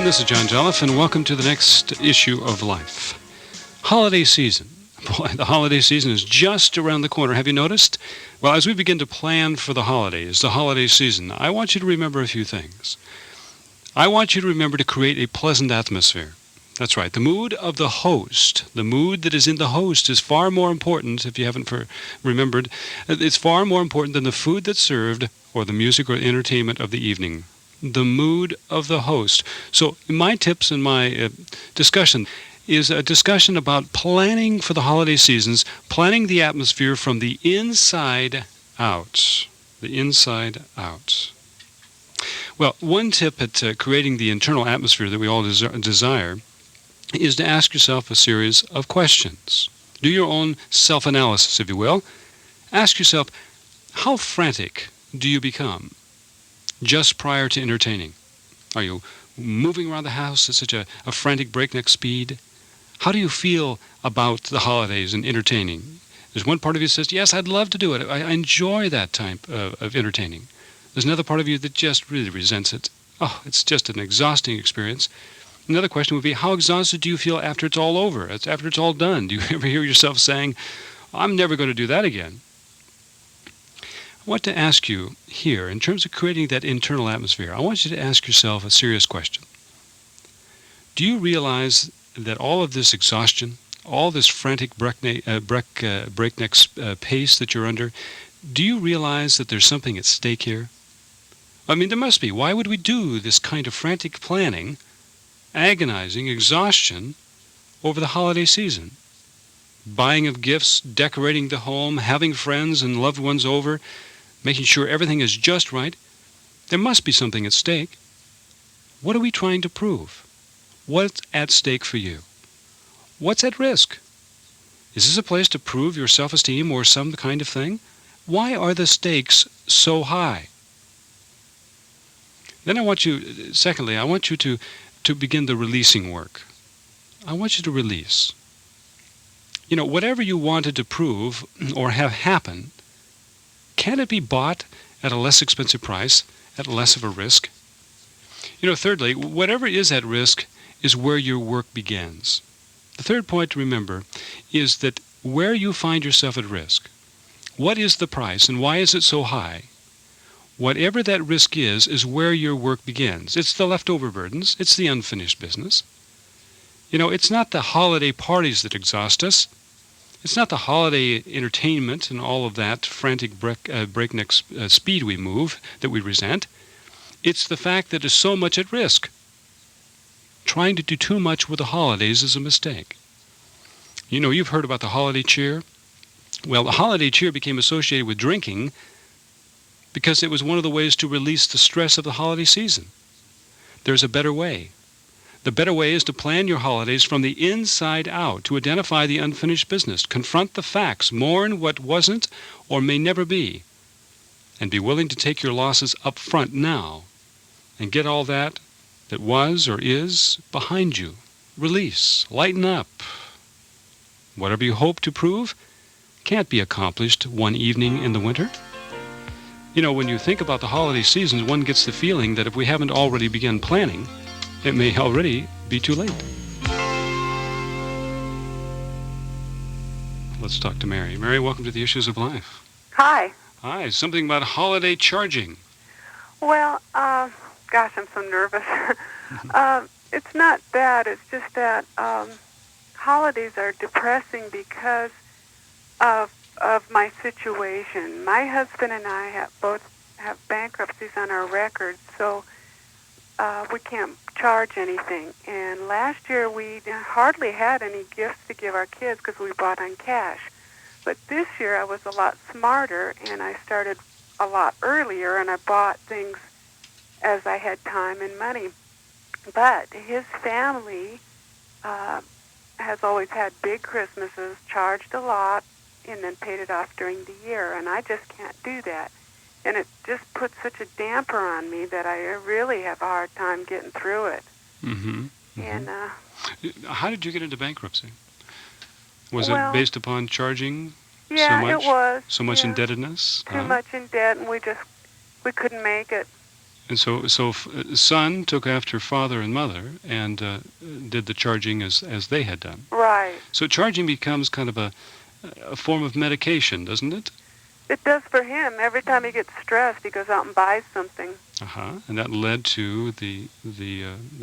everyone. This is John Jolliffe, and welcome to the next issue of Life. Holiday season. Boy, the holiday season is just around the corner. Have you noticed? Well, as we begin to plan for the holidays, the holiday season, I want you to remember a few things. I want you to remember to create a pleasant atmosphere. That's right. The mood of the host, the mood that is in the host is far more important, if you haven't remembered. It's far more important than the food that's served or the music or entertainment of the evening. The mood of the host. So my tips and my discussion is a discussion about planning for the holiday seasons, planning the atmosphere from the inside out. The inside out. Well, one tip at creating the internal atmosphere that we all desire is to ask yourself a series of questions. Do your own self-analysis, if you will. Ask yourself, how frantic do you become just prior to entertaining? Are you moving around the house at such a frantic breakneck speed? How do you feel about the holidays and entertaining? There's one part of you that says, yes, I'd love to do it. I enjoy that type of entertaining. There's another part of you that just really resents it. Oh, it's just an exhausting experience. Another question would be, how exhausted do you feel after it's all over, after it's all done? Do you ever hear yourself saying, I'm never going to do that again? I want to ask you here, in terms of creating that internal atmosphere, I want you to ask yourself a serious question. Do you realize that all of this exhaustion, all this frantic breakneck pace that you're under, do you realize that there's something at stake here? I mean, there must be. Why would we do this kind of frantic planning, agonizing exhaustion over the holiday season? Buying of gifts, decorating the home, having friends and loved ones over, making sure everything is just right. There must be something at stake. What are we trying to prove? What's at stake for you? What's at risk? Is this a place to prove your self-esteem or some kind of thing? Why are the stakes so high? Then secondly, I want you to begin the releasing work. I want you to release. You know, whatever you wanted to prove or have happen, can it be bought at a less expensive price, at less of a risk? You know, thirdly, whatever is at risk is where your work begins. The third point to remember is that where you find yourself at risk, what is the price and why is it so high? Whatever that risk is where your work begins. It's the leftover burdens. It's the unfinished business. You know, it's not the holiday parties that exhaust us. It's not the holiday entertainment and all of that frantic breakneck speed we move that we resent. It's the fact that there's so much at risk. Trying to do too much with the holidays is a mistake. You know, you've heard about the holiday cheer. Well, the holiday cheer became associated with drinking because it was one of the ways to release the stress of the holiday season. There's a better way. The better way is to plan your holidays from the inside out, to identify the unfinished business, confront the facts, mourn what wasn't or may never be, and be willing to take your losses up front now and get all that was or is behind you. Release, lighten up. Whatever you hope to prove can't be accomplished one evening in the winter. You know, when you think about the holiday seasons, one gets the feeling that if we haven't already begun planning, it may already be too late. Let's talk to Mary. Mary, welcome to the Issues of Life. Hi. Hi. Something about holiday charging. Well, gosh, I'm so nervous. It's not that. It's just that holidays are depressing because of my situation. My husband and I both have bankruptcies on our records, so we can't charge anything. And last year we hardly had any gifts to give our kids because we bought on cash. But this year I was a lot smarter, and I started a lot earlier, and I bought things as I had time and money. But his family has always had big Christmases, charged a lot, and then paid it off during the year, and I just can't do that. And it just puts such a damper on me that I really have a hard time getting through it. Mm-hmm. Mm-hmm. And how did you get into bankruptcy? Was it based upon charging so much? It was. So much indebtedness? Too much in debt, and we couldn't make it. And son took after father and mother and did the charging as they had done. Right. So charging becomes kind of a form of medication, doesn't it? It does for him. Every time he gets stressed, he goes out and buys something. And that led to the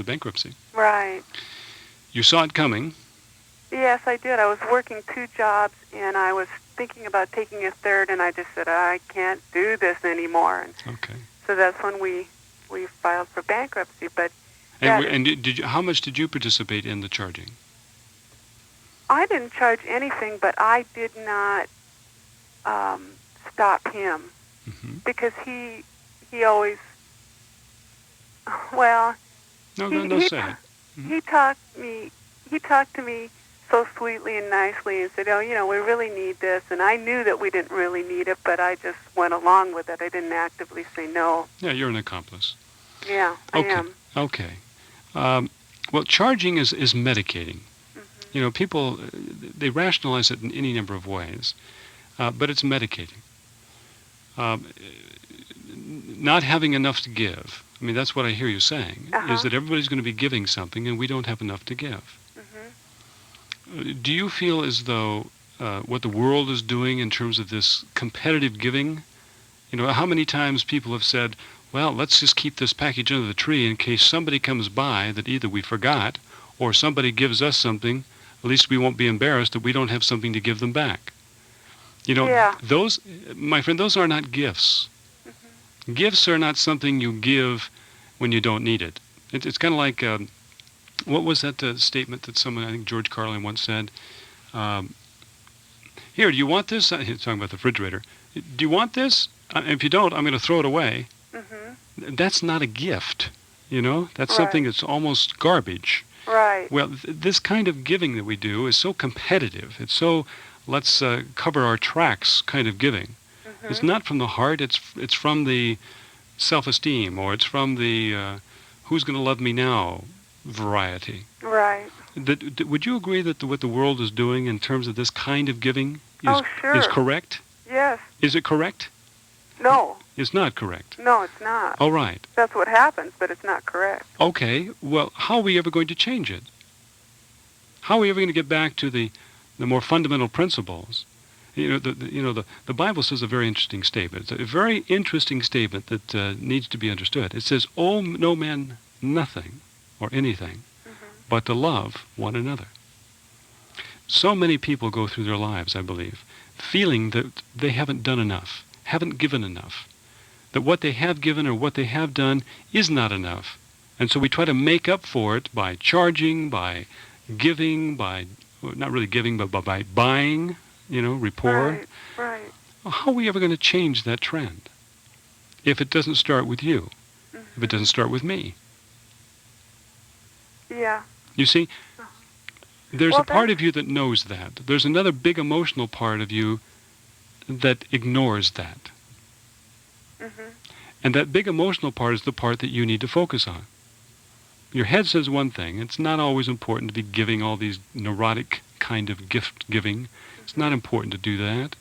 bankruptcy. Right. You saw it coming. Yes, I did. I was working 2 jobs, and I was thinking about taking a third, and I just said, I can't do this anymore. And Okay. so that's when we filed for bankruptcy. But And did you, how much did you participate in the charging? I didn't charge anything, but I did not stop him because he always, well, No, say it. he talked to me so sweetly and nicely and said, oh, we really need this. And I knew that we didn't really need it, but I just went along with it. I didn't actively say no. Yeah, you're an accomplice. Yeah, I am. Okay. Well, charging is medicating. People, they rationalize it in any number of ways, but it's medicating. Not having enough to give. I mean, that's what I hear you saying, is that everybody's going to be giving something and we don't have enough to give. Do you feel as though what the world is doing in terms of this competitive giving, how many times people have said, well, let's just keep this package under the tree in case somebody comes by that either we forgot or somebody gives us something, at least we won't be embarrassed that we don't have something to give them back. Those, my friend, those are not gifts. Gifts are not something you give when you don't need it. It's kind of like, what was that statement that someone, I think George Carlin once said, here, do you want this? He's talking about the refrigerator. Do you want this? If you don't, I'm going to throw it away. That's not a gift, That's something that's almost garbage. Right. Well, this kind of giving that we do is so competitive. It's so let's cover our tracks kind of giving. It's not from the heart. It's from the self-esteem, or it's from the who's going to love me now variety. Right. Would you agree that what the world is doing in terms of this kind of giving is correct? Yes. Is it correct? No. It's not correct. No, it's not. All right. That's what happens, but it's not correct. Okay. Well, how are we ever going to change it? How are we ever going to get back to the more fundamental principles? The Bible says a very interesting statement. It's a very interesting statement that needs to be understood. It says, "Owe no man nothing or anything, but to love one another." So many people go through their lives, I believe, feeling that they haven't done enough, haven't given enough, that what they have given or what they have done is not enough. And so we try to make up for it by charging, by giving, not really giving, but by buying, rapport. Right. How are we ever going to change that trend if it doesn't start with you, if it doesn't start with me? Yeah. You see, there's a part of you that knows that. There's another big emotional part of you that ignores that. And that big emotional part is the part that you need to focus on. Your head says one thing. It's not always important to be giving all these neurotic kind of gift giving. It's not important to do that.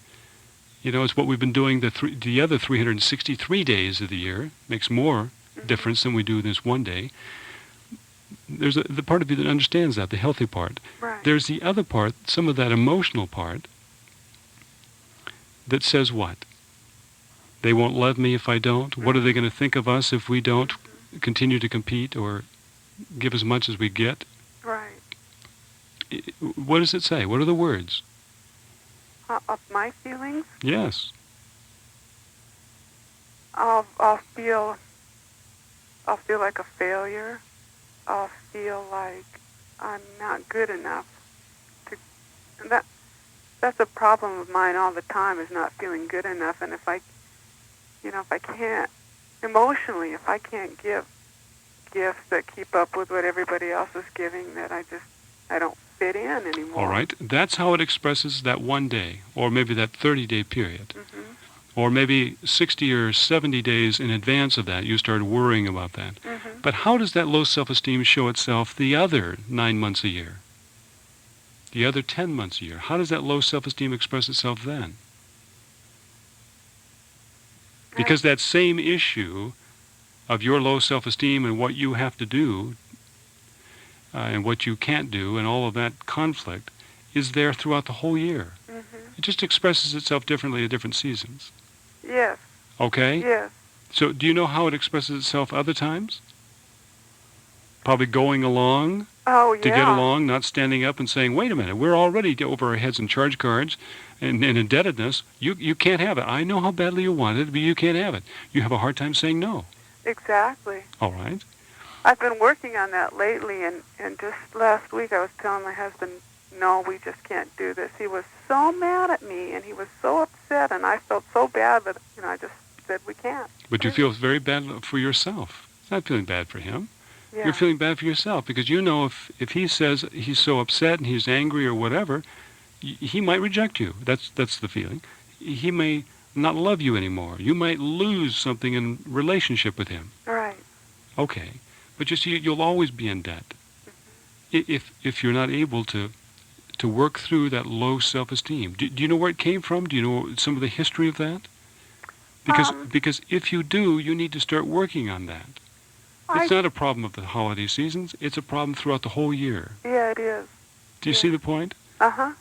It's what we've been doing the other 363 days of the year. Makes more difference than we do this one day. There's the part of you that understands that, the healthy part. Right. There's the other part, some of that emotional part, that says what? They won't love me if I don't. What are they going to think of us if we don't continue to compete or give as much as we get? Right. What does it say? What are the words? Of my feelings? Yes. I'll feel like a failure. I'll feel like I'm not good enough and that's a problem of mine all the time, is not feeling good enough. And if I can't emotionally, if I can't give gifts that keep up with what everybody else is giving, that I don't fit in anymore. All right. That's how it expresses that one day, or maybe that 30-day period. Or maybe 60 or 70 days in advance of that, you start worrying about that. But how does that low self-esteem show itself the other 9 months a year? The other 10 months a year? How does that low self-esteem express itself then? Because that same issue of your low self-esteem and what you have to do and what you can't do, and all of that conflict is there throughout the whole year. Mhm. It just expresses itself differently at different seasons. Yes. Okay? Yes. So do you know how it expresses itself other times? Probably going along Oh, to get along, not standing up and saying, wait a minute, we're already over our heads in charge cards and indebtedness. You can't have it. I know how badly you want it, but you can't have it. You have a hard time saying no. Exactly. All right. I've been working on that lately, and just last week I was telling my husband, no, we just can't do this. He was so mad at me, and he was so upset, and I felt so bad that, I just said we can't. But you feel very bad for yourself. It's not feeling bad for him. Yeah. You're feeling bad for yourself because you know if he says he's so upset and he's angry or whatever, he might reject you. That's the feeling. He may not love you anymore. You might lose something in relationship with him. Right. Okay. But you see, you'll always be in debt if you're not able to work through that low self-esteem. Do you know where it came from? Do you know some of the history of that? Because if you do, you need to start working on that. It's not a problem of the holiday seasons. It's a problem throughout the whole year. Yeah, it is. Do you see the point? Uh-huh.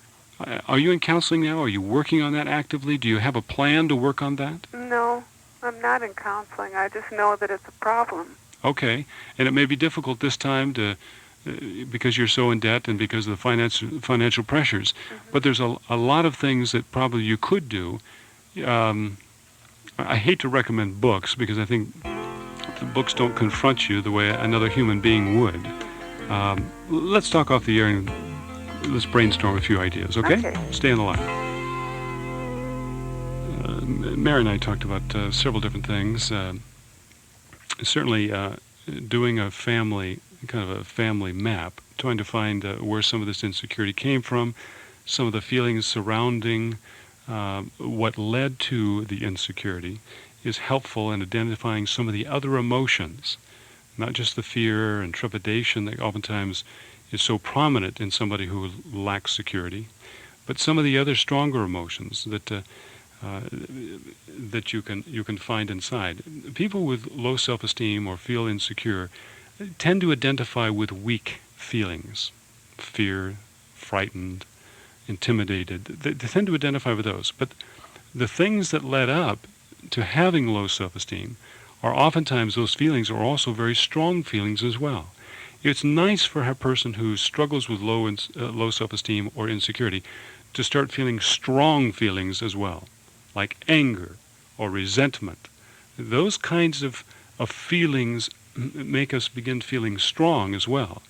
Are you in counseling now? Are you working on that actively? Do you have a plan to work on that? No, I'm not in counseling. I just know that it's a problem. Okay. And it may be difficult this time because you're so in debt and because of the financial pressures. Mm-hmm. But there's a lot of things that probably you could do. I hate to recommend books because I think the books don't confront you the way another human being would. Let's talk off the air and let's brainstorm a few ideas, okay? Okay. Stay on the line. Mary and I talked about several different things. Certainly doing a family, kind of a family map, trying to find where some of this insecurity came from, some of the feelings surrounding what led to the insecurity is helpful in identifying some of the other emotions, not just the fear and trepidation that oftentimes is so prominent in somebody who lacks security, but some of the other stronger emotions that you can find inside. People with low self-esteem or feel insecure tend to identify with weak feelings, fear, frightened, intimidated. They tend to identify with those. But the things that led up to having low self-esteem are oftentimes those feelings are also very strong feelings as well. It's nice for a person who struggles with low self-esteem or insecurity to start feeling strong feelings as well, like anger or resentment. Those kinds of feelings make us begin feeling strong as well.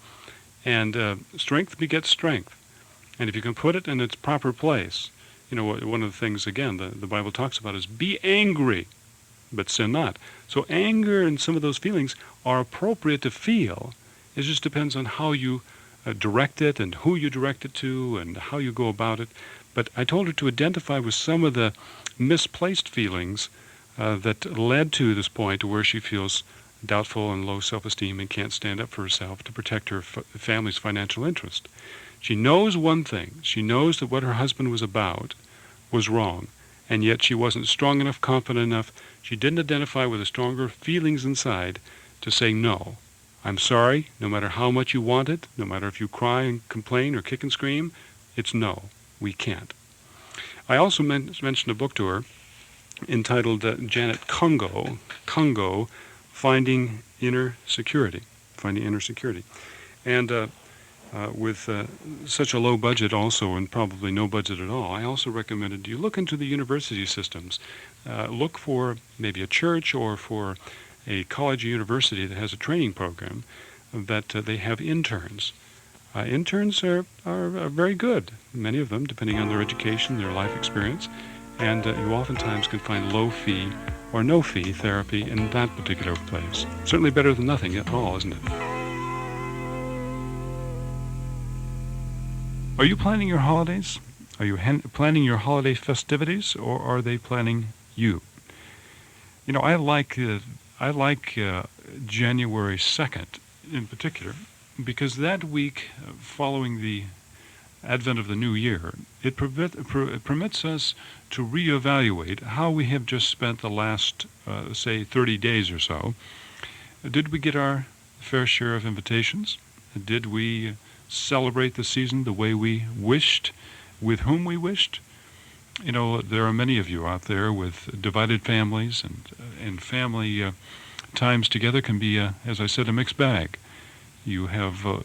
And strength begets strength. And if you can put it in its proper place, one of the things, again, the Bible talks about is be angry, but sin not. So anger and some of those feelings are appropriate to feel. It just depends on how you direct it and who you direct it to and how you go about it. But I told her to identify with some of the misplaced feelings that led to this point where she feels doubtful and low self-esteem and can't stand up for herself to protect her family's financial interest. She knows one thing. She knows that what her husband was about was wrong, and yet she wasn't strong enough, confident enough. She didn't identify with the stronger feelings inside to say no. I'm sorry, no matter how much you want it, no matter if you cry and complain or kick and scream, it's no, we can't. I also mentioned a book to her entitled Janet Congo, Finding Inner Security. And with such a low budget also, and probably no budget at all, I also recommended you look into the university systems. Look for maybe a church or for a college or university that has a training program that they have interns. Interns are very good, many of them, depending on their education, their life experience, and you oftentimes can find low-fee or no-fee therapy in that particular place. Certainly better than nothing at all, isn't it? Are you planning your holidays? Are you planning your holiday festivities, or are they planning you? I like January 2nd in particular, because that week following the advent of the new year, it permits us to reevaluate how we have just spent the last, say, 30 days or so, Did we get our fair share of invitations? Did we celebrate the season the way we wished, with whom we wished? You know, there are many of you out there with divided families, and family times together can be, as I said, a mixed bag. You have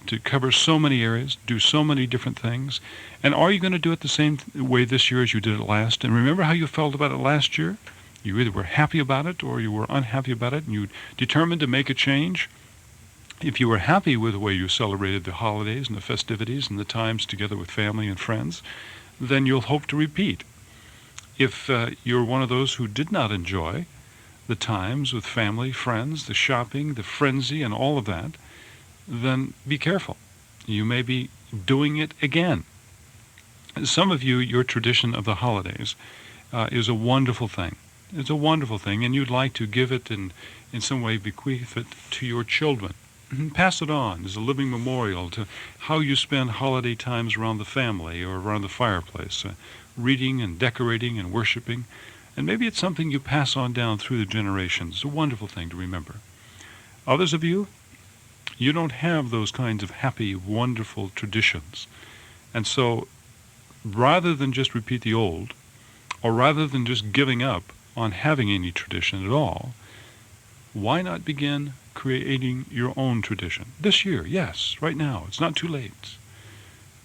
to cover so many areas, do so many different things. And are you going to do it the same way this year as you did it last? And remember how you felt about it last year? You either were happy about it or you were unhappy about it, and you determined to make a change. If you were happy with the way you celebrated the holidays and the festivities and the times together with family and friends, then you'll hope to repeat. If you're one of those who did not enjoy the times with family, friends, the shopping, the frenzy, and all of that, then be careful. You may be doing it again. Some of you, your tradition of the holidays is a wonderful thing. It's a wonderful thing, and you'd like to give it and in some way bequeath it to your children. Pass it on as a living memorial to how you spend holiday times around the family or around the fireplace, reading and decorating and worshiping. And maybe it's something you pass on down through the generations. It's a wonderful thing to remember. Others of you, you don't have those kinds of happy, wonderful traditions. And so rather than just repeat the old, or rather than just giving up on having any tradition at all, why not begin creating your own tradition? This year, yes, right now. It's not too late.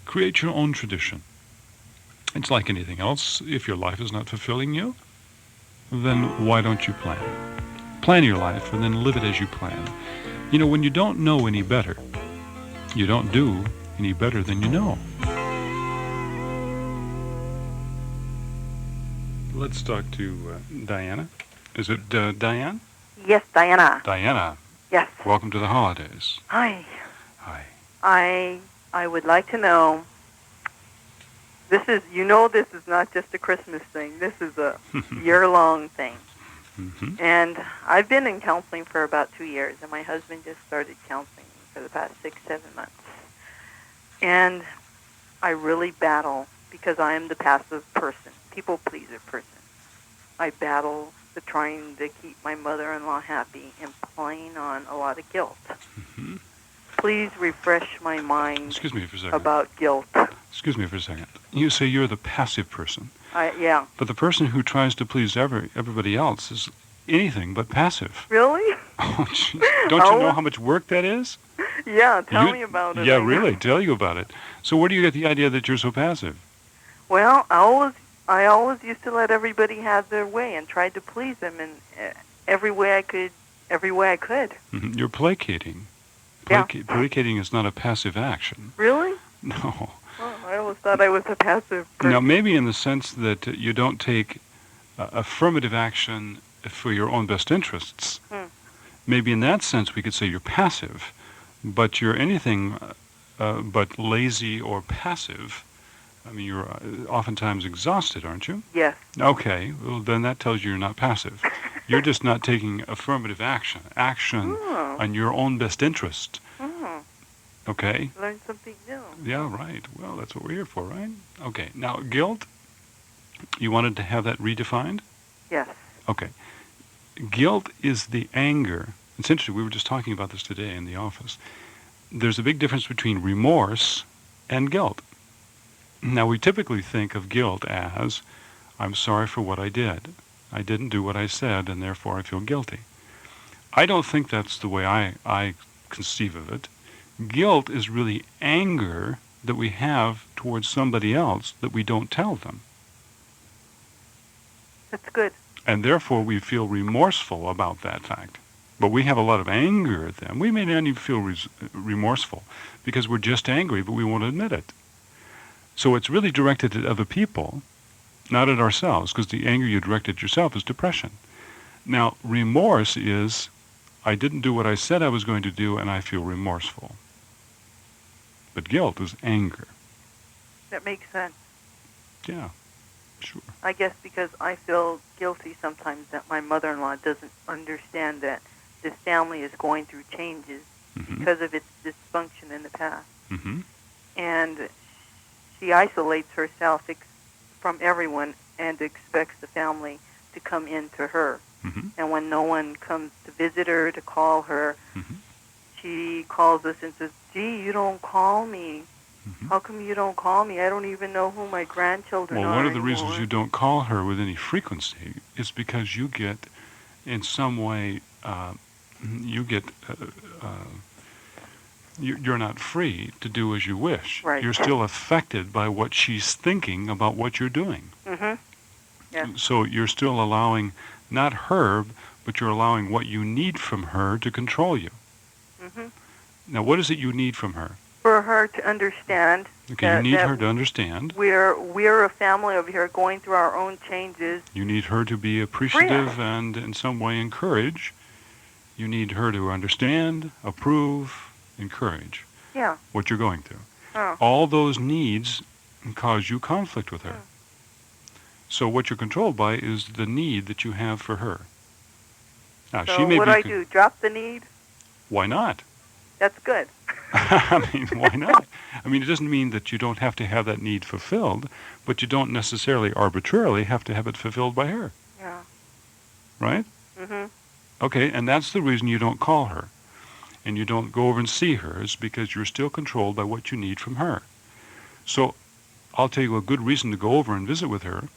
Create your own tradition. It's like anything else. If your life is not fulfilling you, then why don't you plan? Plan your life and then live it as you plan. You know, when you don't know any better, you don't do any better than you know. Let's talk to Diana. Is it Diane? Yes, Diana. Diana, Yes. welcome to the holidays. Hi. Hi. I would like to know. This is not just a Christmas thing. This is a year-long thing. Mm-hmm. And I've been in counseling for about 2 years, and my husband just started counseling for the past 6-7 months. And I really battle because I am the passive person, people pleaser person. I battle the trying to keep my mother-in-law happy and playing on a lot of guilt. Mm-hmm. Please refresh my mind Excuse me for a second. about guilt. Excuse me for a second. You say you're the passive person, Yeah. but the person who tries to please everybody else is anything but passive. Really? Oh, jeez. Don't you know how much work that is? Yeah, tell me about it. Yeah, really, tell you about it. So where do you get the idea that you're so passive? Well, I always used to let everybody have their way and tried to please them in every way I could. Mm-hmm. You're placating. Yeah. Placating is not a passive action. Really? No. Well, I always thought I was a passive person. Now, maybe in the sense that you don't take affirmative action for your own best interests. Maybe in that sense we could say you're passive, but you're anything but lazy or passive. I mean, you're oftentimes exhausted, aren't you? Yes. Okay, well, then that tells you you're not passive. You're just not taking affirmative action on your own best interest. Okay? Learn something new. Yeah, right. Well, that's what we're here for, right? Okay, now guilt, you wanted to have that redefined? Yes. Okay. Guilt is the anger. It's interesting, we were just talking about this today in the office. There's a big difference between remorse and guilt. Now, we typically think of guilt as, I'm sorry for what I did. I didn't do what I said, and therefore I feel guilty. I don't think that's the way I conceive of it. Guilt is really anger that we have towards somebody else that we don't tell them. That's good. And therefore we feel remorseful about that fact. But we have a lot of anger at them. We may not even feel remorseful because we're just angry, but we won't admit it. So it's really directed at other people, not at ourselves, because the anger you direct at yourself is depression. Now, remorse is, I didn't do what I said I was going to do, and I feel remorseful. But guilt is anger. That makes sense. Yeah, sure. I guess because I feel guilty sometimes that my mother-in-law doesn't understand that this family is going through changes because of its dysfunction in the past. Mm-hmm. And she isolates herself from everyone and expects the family to come into her. Mm-hmm. And when no one comes to visit her, to call her, Mm-hmm. she calls us and says, "Gee, you don't call me. Mm-hmm. How come you don't call me? I don't even know who my grandchildren Well, are one of the anymore." reasons you don't call her with any frequency is because you get, in some way, you're not free to do as you wish. Right. You're still affected by what she's thinking about what you're doing. Mm-hmm. Yeah. So you're still allowing, not her, but you're allowing what you need from her to control you. Mm-hmm. Now, what is it you need from her? For her to understand Okay, you need her to understand. we're a family over here going through our own changes. You need her to be appreciative and in some way encourage. You need her to understand, approve, encourage Yeah. what you're going through. Oh. All those needs cause you conflict with her. So what you're controlled by is the need that you have for her. Now, So she may what be... do I do? Drop the need? Why not? That's good. I mean, why not? I mean, it doesn't mean that you don't have to have that need fulfilled, but you don't necessarily arbitrarily have to have it fulfilled by her, Yeah. right? Mm-hmm. Okay, and that's the reason you don't call her and you don't go over and see her, is because you're still controlled by what you need from her. So I'll tell you a good reason to go over and visit with her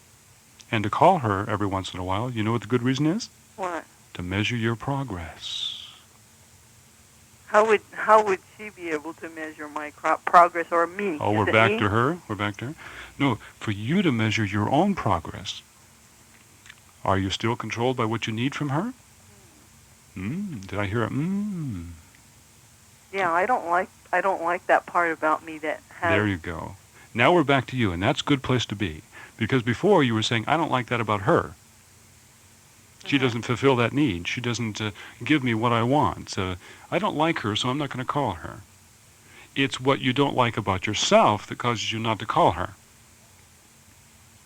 and to call her every once in a while. You know what the good reason is? What? To measure your progress. How would she be able to measure my progress, or me? Oh, Is we're it back me? to her. We're back to her. No, for you to measure your own progress. Are you still controlled by what you need from her? Did I hear a Yeah, I don't like that part about me that has. There you go. Now we're back to you, and that's a good place to be. Because before you were saying, I don't like that about her. She doesn't fulfill that need. She doesn't give me what I want. I don't like her, so I'm not going to call her. It's what you don't like about yourself that causes you not to call her.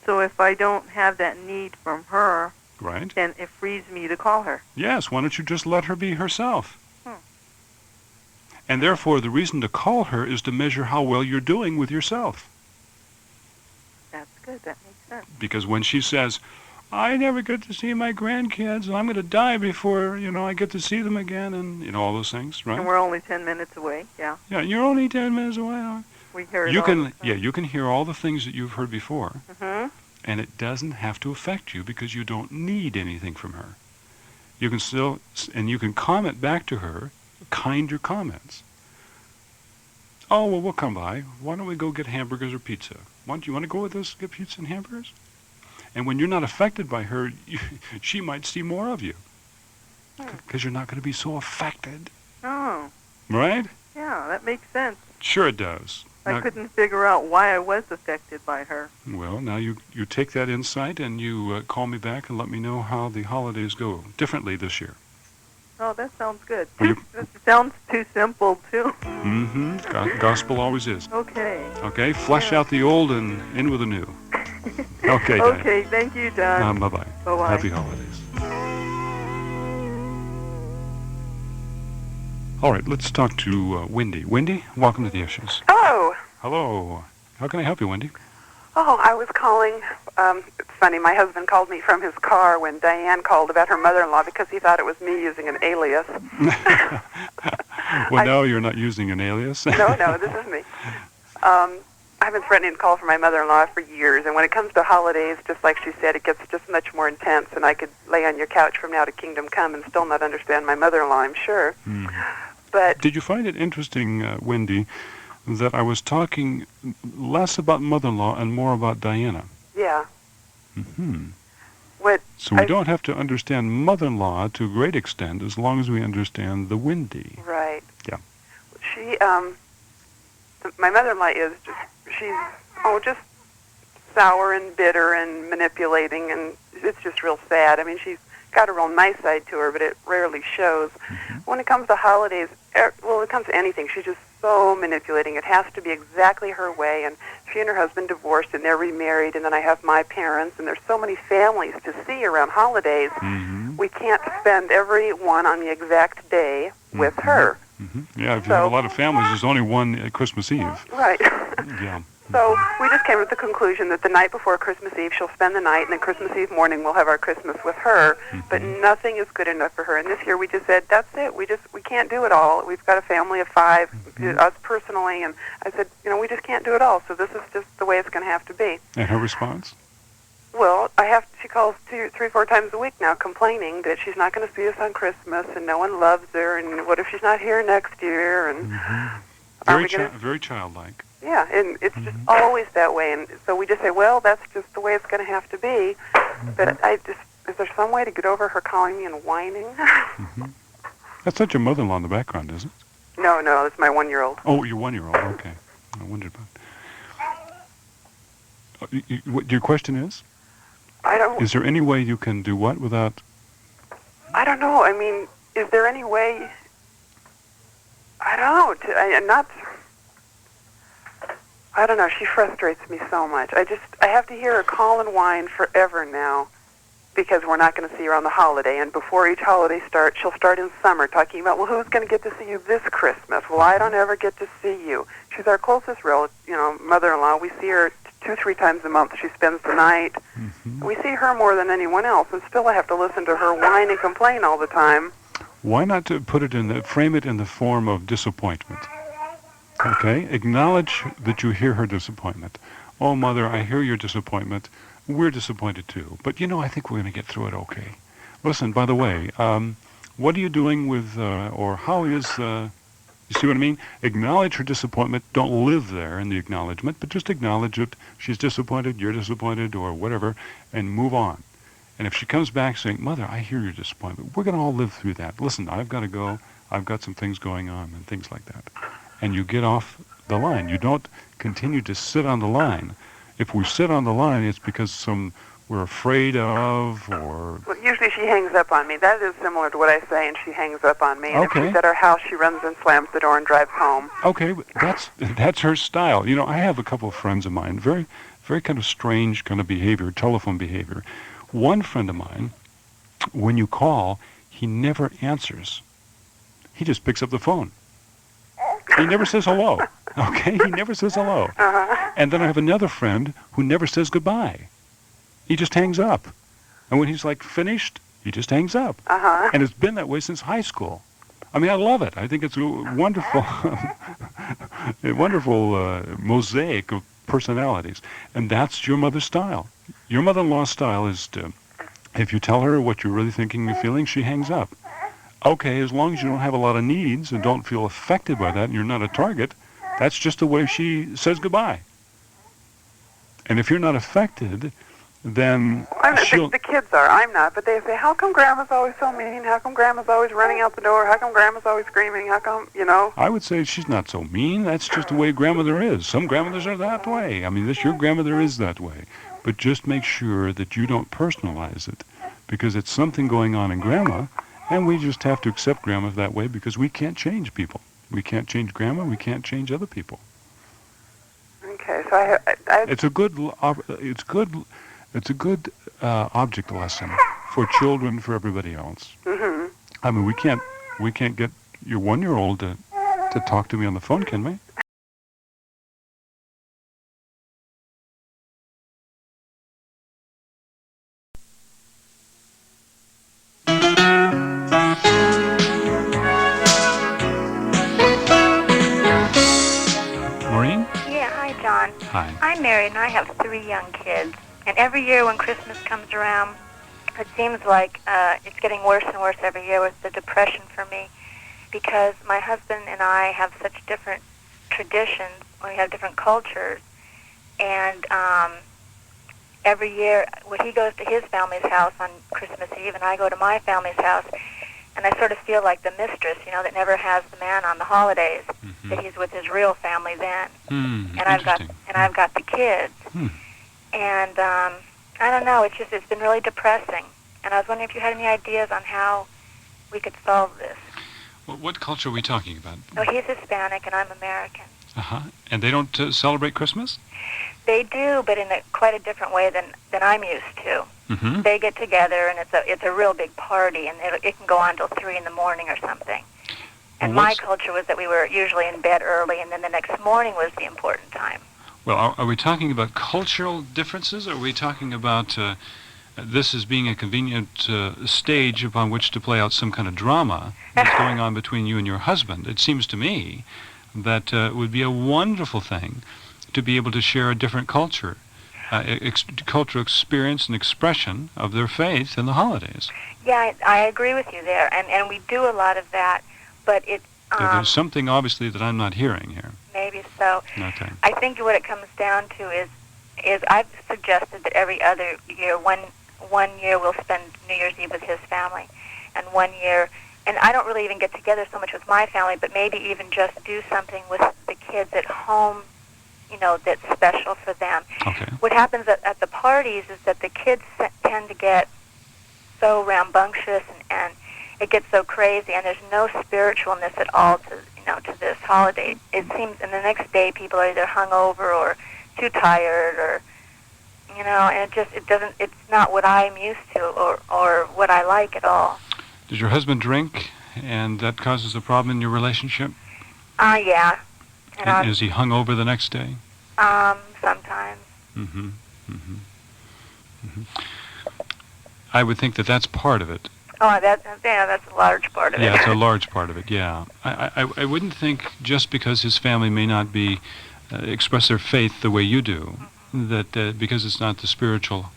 So if I don't have that need from her, Right? then it frees me to call her. Yes, why don't you just let her be herself? And therefore, the reason to call her is to measure how well you're doing with yourself. That's good. That makes sense. Because when she says, I never get to see my grandkids, and I'm going to die before, I get to see them again, and, all those things, right? And we're only 10 minutes away. Yeah. Yeah, you're only 10 minutes away. We hear it You all can, the time. yeah, you can hear all the things that you've heard before, Mm-hmm. and it doesn't have to affect you because you don't need anything from her. You can still, and you can comment back to her, kinder comments. Oh, well, we'll come by. Why don't we go get hamburgers or pizza? Do you want to go with us, get pizza and hamburgers? And when you're not affected by her, she might see more of you. Because you're not going to be so affected. Oh, Right? yeah, that makes sense. Sure it does. I Now, couldn't figure out why I was affected by her. well, now you take that insight and you call me back and let me know how the holidays go differently this year. Oh, that sounds good. Well, you- It sounds too simple, too. Mm-hmm. Gospel always is. Okay. Okay? Flush out the old and in with the new. Okay, Diane. Okay, thank you, Don. Bye-bye. Bye-bye. Happy holidays. All right, let's talk to Wendy. Wendy, welcome to the Issues. Hello. Hello. How can I help you, Wendy? Oh, I was calling. It's funny. My husband called me from his car when Diane called about her mother-in-law because he thought it was me using an alias. Well, no, you're not using an alias. No, this is me. I've been threatening to call for my mother-in-law for years, and when it comes to holidays, just like she said, it gets just much more intense, and I could lay on your couch from now to kingdom come and still not understand my mother-in-law, I'm sure. But Did you find it interesting, Wendy, that I was talking less about mother-in-law and more about Diana? yeah, what So we I- don't have to understand mother-in-law to a great extent as long as we understand the Wendy. right? Yeah. She, my mother-in-law is just sour and bitter and manipulating, and it's just real sad. I mean, she's got a real nice side to her, but it rarely shows. When it comes to holidays, when it comes to anything, she's just so manipulating. It has to be exactly her way, and she and her husband divorced, and they're remarried, and then I have my parents, and there's so many families to see around holidays. We can't spend every one on the exact day with her. Yeah, if you have a So- lot of families, there's only one at Christmas Eve. Right. Yeah. So we just came to the conclusion that the night before Christmas Eve, she'll spend the night, and then Christmas Eve morning we'll have our Christmas with her. But nothing is good enough for her. And this year we just said, that's it. We can't do it all. We've got a family of 5, us personally, and I said, we just can't do it all. So this is just the way it's going to have to be. And her response? Well, she calls 3, 4 times a week now complaining that she's not going to see us on Christmas and no one loves her, and what if she's not here next year? And very childlike. Yeah, and it's just always that way. And so we just say, well, that's just the way it's going to have to be. But is there some way to get over her calling me and whining? That's not your mother-in-law in the background, is it? No, it's my 1-year-old. Oh, your 1-year-old, okay. I wondered about what your question is? Is there any way you can do what without... I don't know. I mean, is there any way... I don't know. I don't know. She frustrates me so much. I have to hear her call and whine forever now because we're not going to see her on the holiday. And before each holiday starts, she'll start in summer talking about, well, who's going to get to see you this Christmas? Well, I don't ever get to see you. She's our closest relative, mother-in-law. We see her 2, 3 times a month. She spends the night. We see her more than anyone else, and still I have to listen to her whine and complain all the time. Why not to frame it in the form of disappointment? Okay? Acknowledge that you hear her disappointment. Oh, Mother, I hear your disappointment. We're disappointed too. But, I think we're going to get through it okay. Listen, by the way, what are you doing with, or how is, you see what I mean? Acknowledge her disappointment. Don't live there in the acknowledgement, but just acknowledge it. She's disappointed, you're disappointed, or whatever, and move on. And if she comes back saying, Mother, I hear your disappointment, we're going to all live through that. Listen, I've got to go. I've got some things going on and things like that. And you get off the line. You don't continue to sit on the line. If we sit on the line, it's because we're afraid of or... Well, usually she hangs up on me. That is similar to what I say, and she hangs up on me. And okay. If she's at our house, she runs and slams the door and drives home. Okay, that's her style. I have a couple of friends of mine, very, very kind of strange kind of behavior, telephone behavior. One friend of mine, when you call, he never answers. He just picks up the phone. He never says hello. Okay? He never says hello. And then I have another friend who never says goodbye. He just hangs up. And when he's finished, he just hangs up. And it's been that way since high school. I mean, I love it. I think it's a wonderful, mosaic of personalities. And that's your mother's style. Your mother-in-law's style is to, if you tell her what you're really thinking and feeling, she hangs up. Okay, as long as you don't have a lot of needs and don't feel affected by that and you're not a target, that's just the way she says goodbye. And if you're not affected, then the kids are. I'm not. But they say, how come Grandma's always so mean? How come Grandma's always running out the door? How come Grandma's always screaming? How come, I would say she's not so mean. That's just the way grandmother is. Some grandmothers are that way. I mean, your grandmother is that way. But just make sure that you don't personalize it, because it's something going on in Grandma, and we just have to accept Grandma that way because we can't change people. We can't change Grandma. We can't change other people. Okay, so it's a good object lesson for children, for everybody else. I mean, we can't get your 1-year-old to talk to me on the phone, can we? Hi. I'm married and I have 3 young kids. And every year when Christmas comes around, it seems like it's getting worse and worse every year with the depression for me, because my husband and I have such different traditions. We have different cultures. And every year when he goes to his family's house on Christmas Eve and I go to my family's house, and I sort of feel like the mistress, that never has the man on the holidays, that he's with his real family then. And I've got the kids. And I don't know, it's been really depressing. And I was wondering if you had any ideas on how we could solve this. Well, what culture are we talking about? Oh, he's Hispanic and I'm American. And they don't celebrate Christmas? They do, but in quite a different way than I'm used to. They get together, and it's a real big party, and it can go on till 3 in the morning or something. And my culture was that we were usually in bed early, and then the next morning was the important time. Well, are we talking about cultural differences, or are we talking about this as being a convenient stage upon which to play out some kind of drama that's going on between you and your husband? It seems to me that it would be a wonderful thing to be able to share a different culture, cultural experience and expression of their faith in the holidays. Yeah, I agree with you there, and we do a lot of that, but it There's something obviously that I'm not hearing here. maybe so. Okay. I think what it comes down to is I've suggested that every other year, one year we'll spend New Year's Eve with his family, and 1 year, and I don't really even get together so much with my family, but maybe even just do something with the kids at home, that's special for them. Okay. What happens at the parties is that the kids tend to get so rambunctious and it gets so crazy, and there's no spiritualness at all to this holiday. It seems, and the next day people are either hungover or too tired, or and it's not what I'm used to or what I like at all. Does your husband drink, and that causes a problem in your relationship? Yeah. And is he hungover the next day? Sometimes. Mm-hmm. Mm-hmm. Mm-hmm. I would think that that's part of it. Oh, that's a large part of it. Yeah, it's a large part of it, yeah. I wouldn't think just because his family may not be express their faith the way you do, that because it's not the spiritual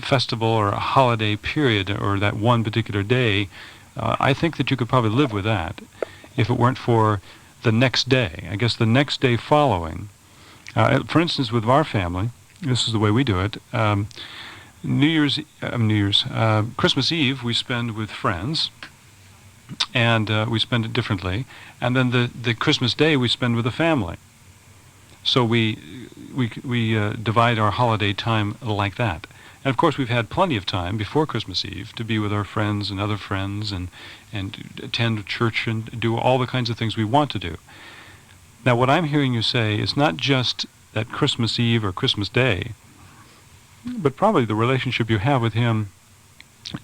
festival or a holiday period or that one particular day, I think that you could probably live with that if it weren't for the next day. I guess the next day following. For instance, with our family, this is the way we do it. Christmas Eve we spend with friends, and we spend it differently. And then the Christmas Day we spend with the family. So we divide our holiday time like that. And of course, we've had plenty of time before Christmas Eve to be with our friends and other friends and attend church and do all the kinds of things we want to do. Now, what I'm hearing you say is not just that Christmas Eve or Christmas Day, but probably the relationship you have with him,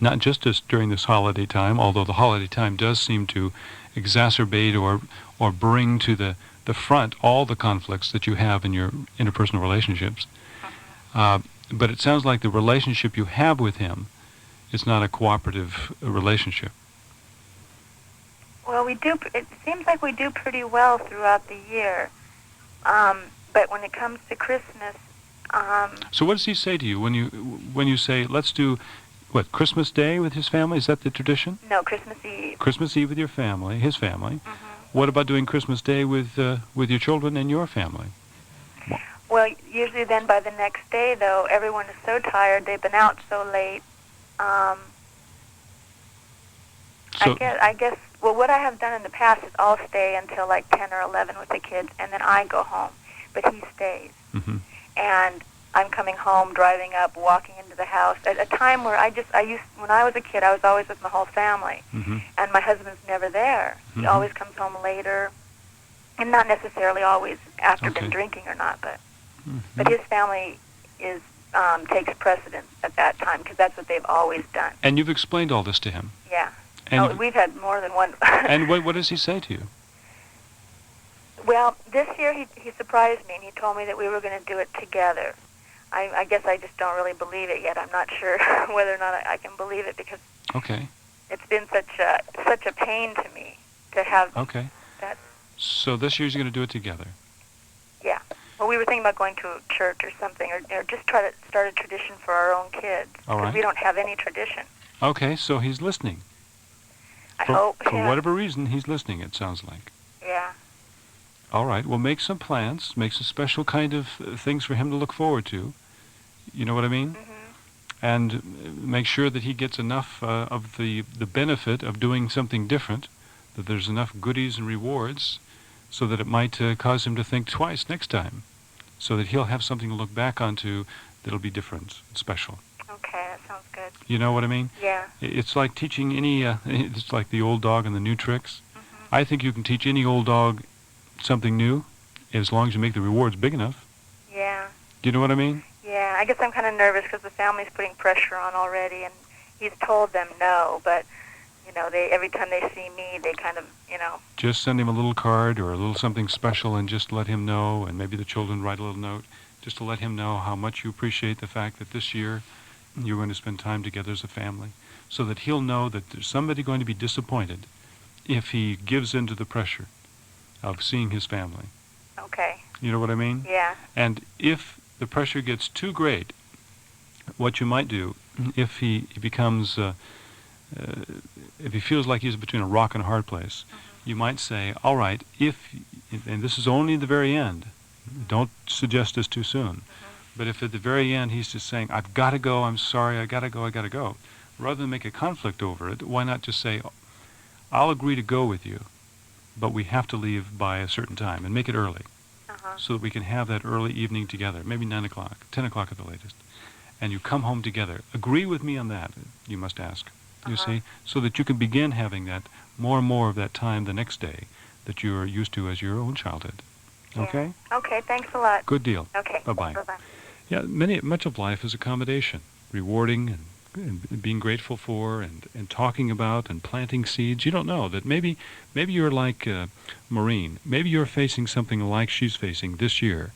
not just during this holiday time, although the holiday time does seem to exacerbate or bring to the front all the conflicts that you have in your interpersonal relationships. But it sounds like the relationship you have with him is not a cooperative relationship. Well, we do. It seems like we do pretty well throughout the year, but when it comes to Christmas. So what does he say to you when you say, let's do, Christmas Day with his family? Is that the tradition? No, Christmas Eve. Christmas Eve with your family, his family. Mm-hmm. What about doing Christmas Day with your children and your family? Well, usually then by the next day, though, everyone is so tired, they've been out so late. I guess, well, what I have done in the past is I'll stay until like 10 or 11 with the kids, and then I go home, but he stays. Mm-hmm. And I'm coming home, driving up, walking into the house at a time where when I was a kid, I was always with my whole family, Mm-hmm. and my husband's never there. Mm-hmm. He always comes home later, and not necessarily always after Okay. been drinking or not, but Mm-hmm. his family takes precedence at that time because that's what they've always done. And you've explained all this to him. Yeah. And We've had more than one. and what does he say to you? Well, this year he surprised me, and he told me that we were going to do it together. I guess I just don't really believe it yet. I'm not sure whether or not I can believe it because Okay. it's been such a pain to me to have Okay. that. So this year's going to do it together. Yeah. Well, we were thinking about going to a church or something, or just try to start a tradition for our own kids. All right. Because we don't have any tradition. Okay, so he's listening. I hope. For Yeah. whatever reason, he's listening, it sounds like. Yeah. All right, well, make some plans, make some special kind of things for him to look forward to. You know what I mean? Mm-hmm. And make sure that he gets enough of the benefit of doing something different, that there's enough goodies and rewards so that it might cause him to think twice next time, so that he'll have something to look back onto that'll be different and special. Okay, that sounds good. You know what I mean? Yeah. It's like teaching any, it's like the old dog and the new tricks. Mm-hmm. I think you can teach any old dog something new as long as you make the rewards big enough. Yeah. Do you know what I mean? Yeah, I guess I'm kind of nervous because the family's putting pressure on already, and he's told them no, but, they every time they see me, they kind of, Just send him a little card or a little something special and just let him know, and maybe the children write a little note, just to let him know how much you appreciate the fact that this year you're going to spend time together as a family, so that he'll know that there's somebody going to be disappointed if he gives in to the pressure of seeing his family. okay, You know what I mean? yeah, And if the pressure gets too great, what you might do, if he becomes, if he feels like he's between a rock and a hard place, you might say, all right, and this is only the very end, don't suggest this too soon, but if at the very end he's just saying, I've got to go, I'm sorry, I got to go, rather than make a conflict over it, why not just say, I'll agree to go with you, but we have to leave by a certain time, and make it early, so that we can have that early evening together, maybe 9 o'clock, 10 o'clock at the latest, and you come home together. Agree with me on that, you must ask, you see, so that you can begin having that more and more of that time the next day that you're used to as your own childhood. Yeah. Okay? Okay, thanks a lot. Good deal. Okay. Bye-bye. Bye-bye. Yeah, much of life is accommodation, rewarding and being grateful for and talking about and planting seeds. You don't know that maybe you're like Maureen. Maybe you're facing something like she's facing this year.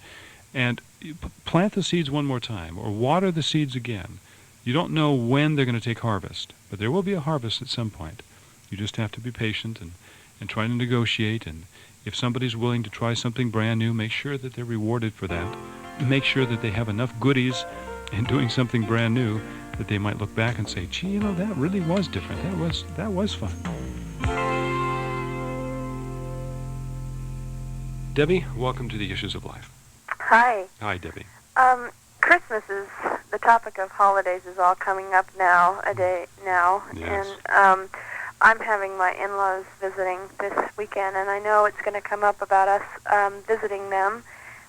And you plant the seeds one more time or water the seeds again. You don't know when they're going to take harvest, but there will be a harvest at some point. You just have to be patient and try to negotiate. And if somebody's willing to try something brand new, make sure that they're rewarded for that. Make sure that they have enough goodies in doing something brand new that they might look back and say, gee, that really was different. That was fun. Debbie, welcome to the Issues of Life. Hi. Hi, Debbie. Christmas is the topic of holidays is all coming up now, a day now, Yes. and I'm having my in-laws visiting this weekend, and I know it's going to come up about us visiting them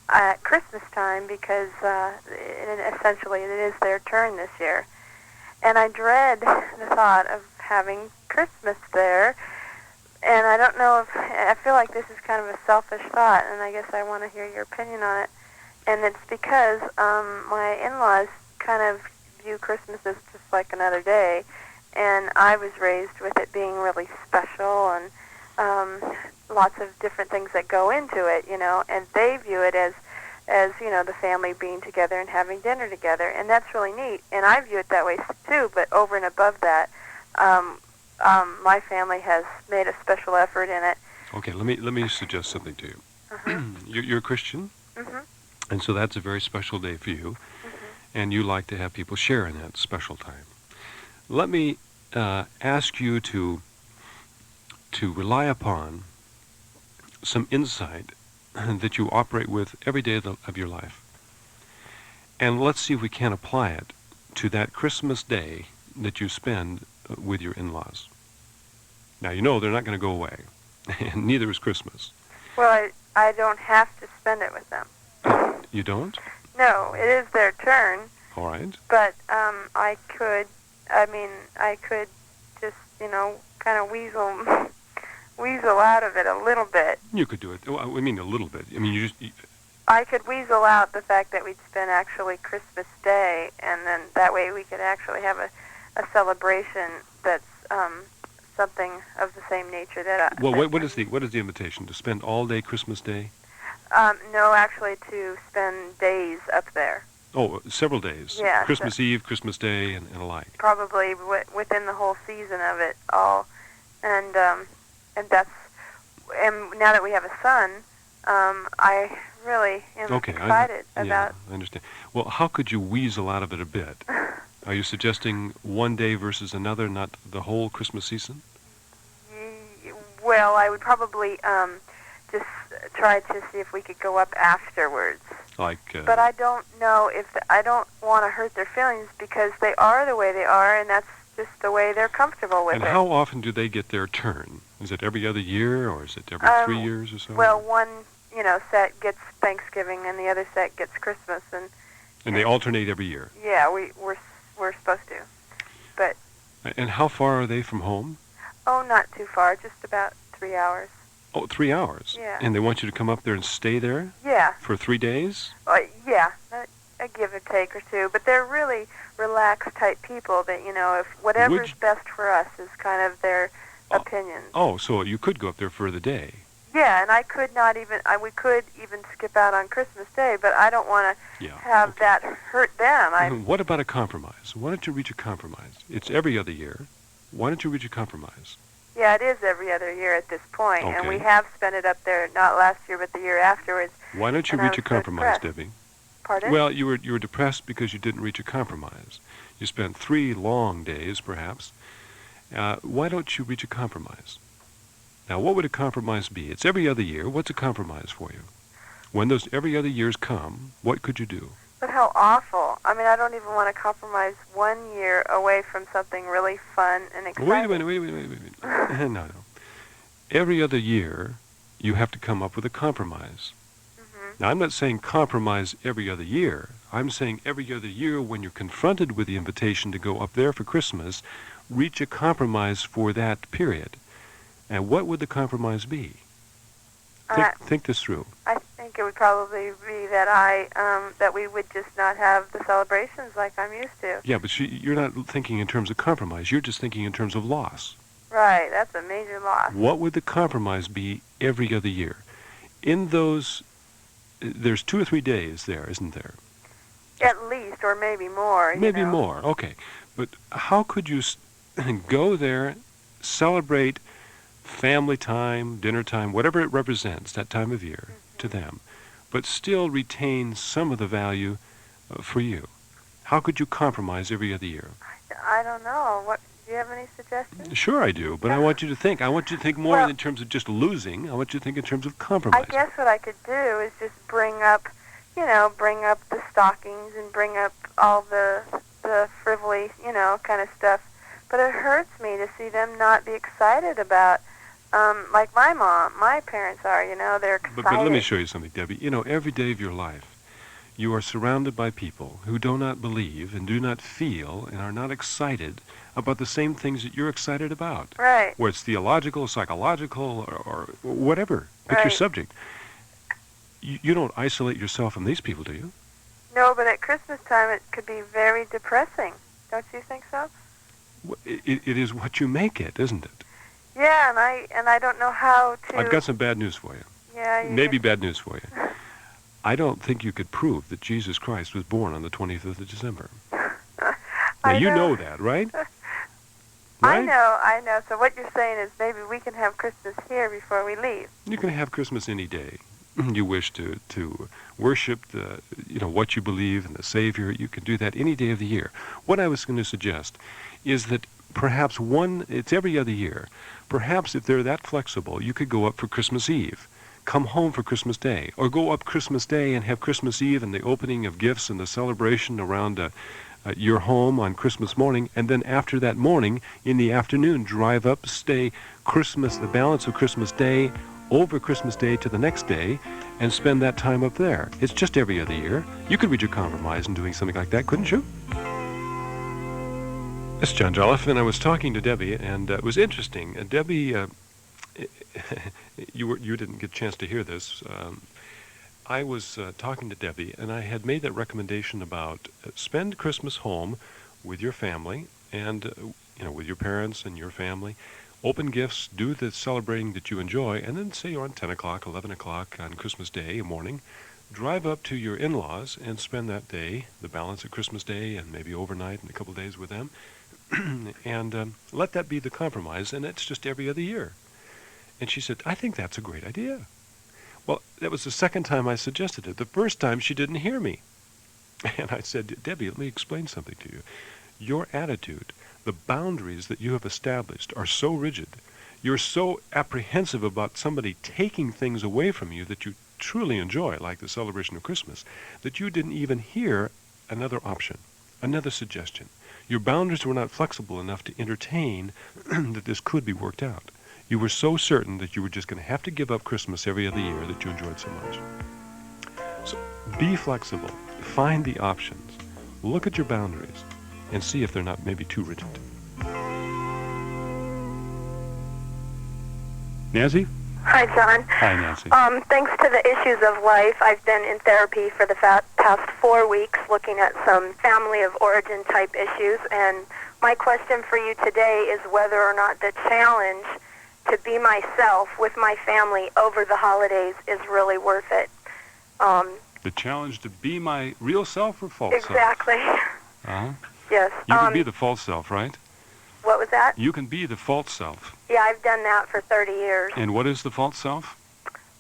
at Christmas time because essentially it is their turn this year. And I dread the thought of having Christmas there, and I don't know if, I feel like this is kind of a selfish thought, and I guess I want to hear your opinion on it. And it's because my in-laws kind of view Christmas as just like another day, and I was raised with it being really special and lots of different things that go into it, and they view it as the family being together and having dinner together, and that's really neat. And I view it that way too, but over and above that, my family has made a special effort in it. Okay, let me suggest something to you. You're a Christian, and so that's a very special day for you, and you like to have people share in that special time. Let me ask you to rely upon some insight that you operate with every day of your life. And let's see if we can apply it to that Christmas day that you spend with your in-laws. Now, they're not going to go away, and neither is Christmas. Well, I don't have to spend it with them. You don't? No, it is their turn. All right. But I could just, kind of weasel out of it a little bit. You could do it. Well, I mean, a little bit. I mean, I could weasel out the fact that we'd spend actually Christmas Day, and then that way we could actually have a celebration that's something of the same nature that. Well, what is the invitation? To spend all day Christmas Day? No, actually, to spend days up there. Oh, several days. Yeah. Christmas Eve, Christmas Day, and alike. Probably within the whole season of it all, and that's, and now that we have a son, I really am excited about. Yeah, I understand. Well, how could you weasel out of it a bit? Are you suggesting one day versus another, not the whole Christmas season? Well, I would probably just try to see if we could go up afterwards. But I don't know I don't want to hurt their feelings because they are the way they are, and that's just the way they're comfortable with it. And how often do they get their turn? Is it every other year, or is it every 3 years or so? Well, one set gets Thanksgiving, and the other set gets Christmas, and they alternate every year. Yeah, we're supposed to, but. And how far are they from home? Oh, not too far, just about 3 hours. Oh, 3 hours? Yeah. And they want you to come up there and stay there? Yeah. For 3 days? Yeah. a give or take or two, but they're really relaxed type people that, if whatever's best for us is kind of their opinions. Oh, so you could go up there for the day. Yeah, and we could even skip out on Christmas Day, but I don't want to have that hurt them. What about a compromise? Why don't you reach a compromise? It's every other year. Why don't you reach a compromise? Yeah, it is every other year at this point, Okay. and we have spent it up there, not last year, but the year afterwards. Why don't you And I reach a was so compromise, depressed. Debbie? Pardon? Well, you were depressed because you didn't reach a compromise. You spent 3 long days, perhaps. Why don't you reach a compromise? Now, what would a compromise be? It's every other year. What's a compromise for you? When those every other years come, what could you do? But how awful. I mean, I don't even want to compromise 1 year away from something really fun and exciting. Wait a minute. No. Every other year, you have to come up with a compromise. Now, I'm not saying compromise every other year. I'm saying every other year when you're confronted with the invitation to go up there for Christmas, reach a compromise for that period. And what would the compromise be? Think this through. I think it would probably be that we would just not have the celebrations like I'm used to. Yeah, but you're not thinking in terms of compromise. You're just thinking in terms of loss. Right, that's a major loss. What would the compromise be every other year? In those, there's 2 or 3 days there, isn't there? At least, or maybe more. Maybe more, okay. But how could you go there, celebrate family time, dinner time, whatever it represents, that time of year, to them, but still retain some of the value for you? How could you compromise every other year? I don't know. Do you have any suggestions? Sure I do, but I want you to think. I want you to think more in terms of just losing. I want you to think in terms of compromise. I guess what I could do is just bring up the stockings and bring up all the frivolous, kind of stuff. But it hurts me to see them not be excited about, like my parents are, they're excited. But let me show you something, Debbie. Every day of your life, you are surrounded by people who do not believe and do not feel and are not excited about the same things that you're excited about. Right. Whether it's theological, psychological, or whatever. Pick your Right. subject. You don't isolate yourself from these people, do you? No, but at Christmas time it could be very depressing. Don't you think so? It is what you make it, isn't it? Yeah, and I don't know how to. I've got some bad news for you. Yeah. Maybe bad news for you. I don't think you could prove that Jesus Christ was born on the 25th of December. Now, you know that, right? Right? I know. So what you're saying is maybe we can have Christmas here before we leave. You can have Christmas any day you wish to worship what you believe in the Savior. You can do that any day of the year. What I was going to suggest is that perhaps it's every other year. Perhaps if they're that flexible, you could go up for Christmas Eve, come home for Christmas Day, or go up Christmas Day and have Christmas Eve and the opening of gifts and the celebration around your home on Christmas morning, and then after that morning, in the afternoon, drive up, stay the balance of Christmas Day, over Christmas Day to the next day, and spend that time up there. It's just every other year. You could reach a compromise in doing something like that, couldn't you? This is John Jolliffe, and I was talking to Debbie, and it was interesting. Debbie, you didn't get a chance to hear this. I was talking to Debbie, and I had made that recommendation about spend Christmas home with your family and, with your parents and your family. Open gifts, do the celebrating that you enjoy, and then say you're on 10 o'clock, 11 o'clock on Christmas Day morning, drive up to your in-laws and spend that day, the balance of Christmas Day, and maybe overnight and a couple days with them, and let that be the compromise, and it's just every other year. And she said, I think that's a great idea. Well, that was the second time I suggested it. The first time she didn't hear me. And I said, Debbie, let me explain something to you. Your attitude, the boundaries that you have established are so rigid. You're so apprehensive about somebody taking things away from you that you truly enjoy, like the celebration of Christmas, that you didn't even hear another option, another suggestion. Your boundaries were not flexible enough to entertain that this could be worked out. You were so certain that you were just going to have to give up Christmas every other year that you enjoyed so much. So be flexible. Find the options. Look at your boundaries and see if they're not maybe too rigid. Nancy? Hi, John. Hi, Nancy. Thanks to the issues of life, I've been in therapy for the past past 4 weeks looking at some family of origin type issues, and my question for you today is whether or not the challenge to be myself with my family over the holidays is really worth it. The challenge to be my real self or false Exactly. self? Uh-huh. Yes. You can be the false self, right? What was that? You can be the false self. Yeah, I've done that for 30 years. And what is the false self?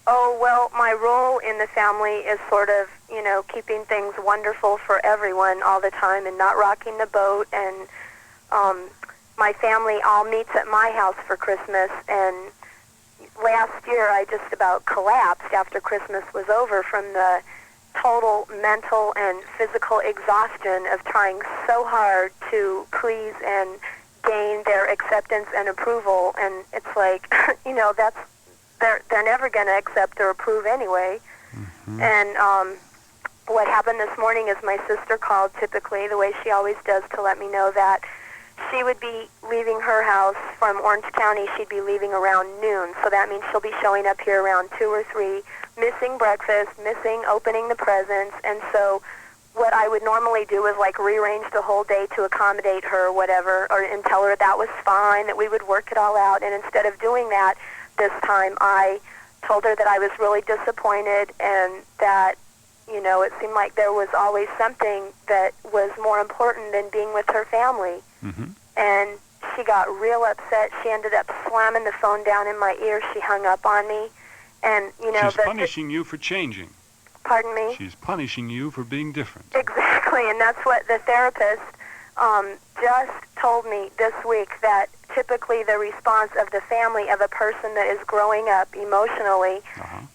Oh, well, my role in the family is sort of, keeping things wonderful for everyone all the time and not rocking the boat. And my family all meets at my house for Christmas. And last year I just about collapsed after Christmas was over from the total mental and physical exhaustion of trying so hard to please and gain their acceptance and approval. And it's like, they're never going to accept or approve anyway. Mm-hmm. And what happened this morning is my sister called, typically the way she always does, to let me know that she would be leaving her house from Orange County. She'd be leaving around noon, so that means she'll be showing up here around 2 or 3, missing breakfast, missing opening the presents. And so what I would normally do is like rearrange the whole day to accommodate her or whatever, and tell her that was fine, that we would work it all out. And instead of doing that this time, I told her that I was really disappointed and that, it seemed like there was always something that was more important than being with her family. Mm-hmm. And she got real upset. She ended up slamming the phone down in my ear. She hung up on me. And, She's punishing you for changing. Pardon me? She's punishing you for being different. Exactly, and that's what the therapist just told me this week, that typically the response of the family of a person that is growing up emotionally